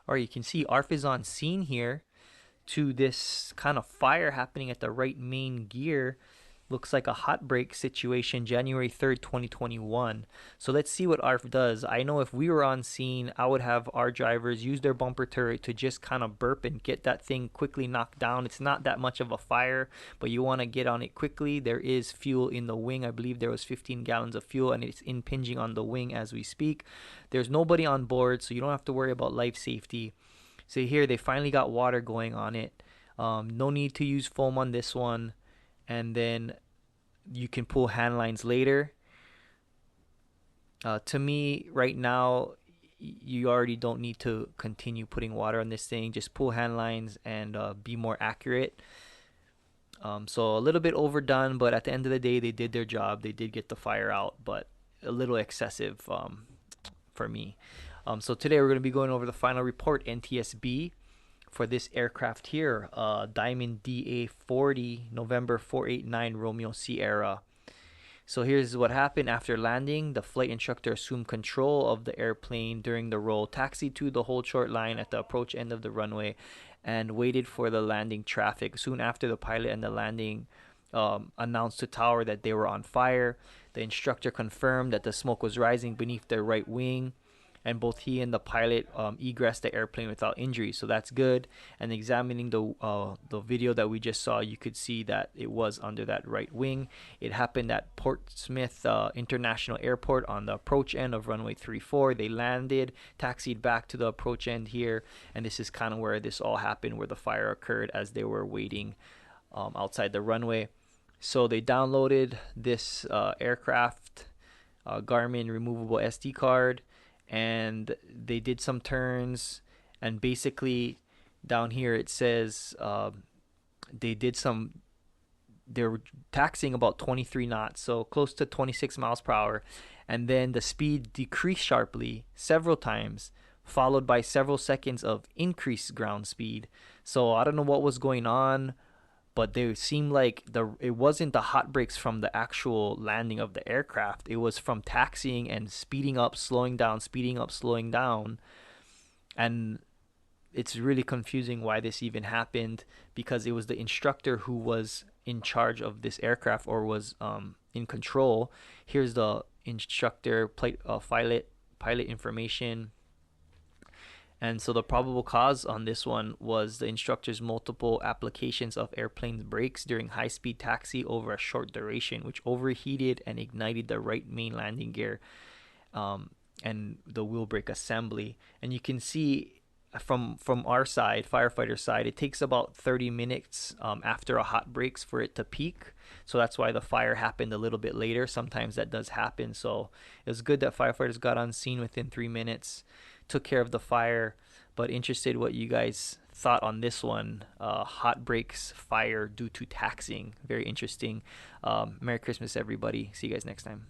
Or you can see ARFF is on scene here to this kind of fire happening at the right main gear. Looks like a hot break situation, January 3rd, 2021. So let's see what ARFF does. I know if we were on scene, I would have our drivers use their bumper turret to just kind of burp and get that thing quickly knocked down. It's not that much of a fire, but you want to get on it quickly. There is fuel in the wing. I believe there was 15 gallons of fuel, and it's impinging on the wing as we speak. There's nobody on board, so you don't have to worry about life safety. So here they finally got water going on it. No need to use foam on this one. And then you can pull hand lines later. To me, right now, you already don't need to continue putting water on this thing. Just pull hand lines and be more accurate. So a little bit overdone, but at the end of the day, they did their job. They did get the fire out, but a little excessive for me. So today we're going to be going over the final report, NTSB, for this aircraft here, Diamond DA-40, November 489 Romeo Sierra. So here's what happened after landing. The flight instructor assumed control of the airplane during the roll, taxied to the hold short line at the approach end of the runway, and waited for the landing traffic. Soon after, the pilot and the landing announced to tower that they were on fire. The instructor confirmed that the smoke was rising beneath their right wing, and both he and the pilot egressed the airplane without injury, so that's good. And examining the video that we just saw, you could see that it was under that right wing. It happened at Portsmouth International Airport on the approach end of runway 34. They landed, taxied back to the approach end here, and this is kind of where this all happened, where the fire occurred as they were waiting outside the runway. So they downloaded this aircraft Garmin removable SD card, and they did some turns, and basically down here it says they were taxiing about 23 knots, so close to 26 miles per hour, and then the speed decreased sharply several times, followed by several seconds of increased ground speed. So I don't know what was going on, but they seemed like it wasn't the hot brakes from the actual landing of the aircraft. It was from taxiing and speeding up, slowing down, speeding up, slowing down. And it's really confusing why this even happened, because it was the instructor who was in charge of this aircraft, or was in control. Here's the instructor pilot information. And so the probable cause on this one was the instructor's multiple applications of airplane brakes during high-speed taxi over a short duration, which overheated and ignited the right main landing gear and the wheel brake assembly. And you can see from our side, firefighter side, it takes about 30 minutes after a hot brakes for it to peak. So that's why the fire happened a little bit later. Sometimes that does happen. So it was good that firefighters got on scene within 3 minutes, took care of the fire. But interested what you guys thought on this one. Hot brakes fire due to taxiing. Very interesting. Merry Christmas, everybody. See you guys next time.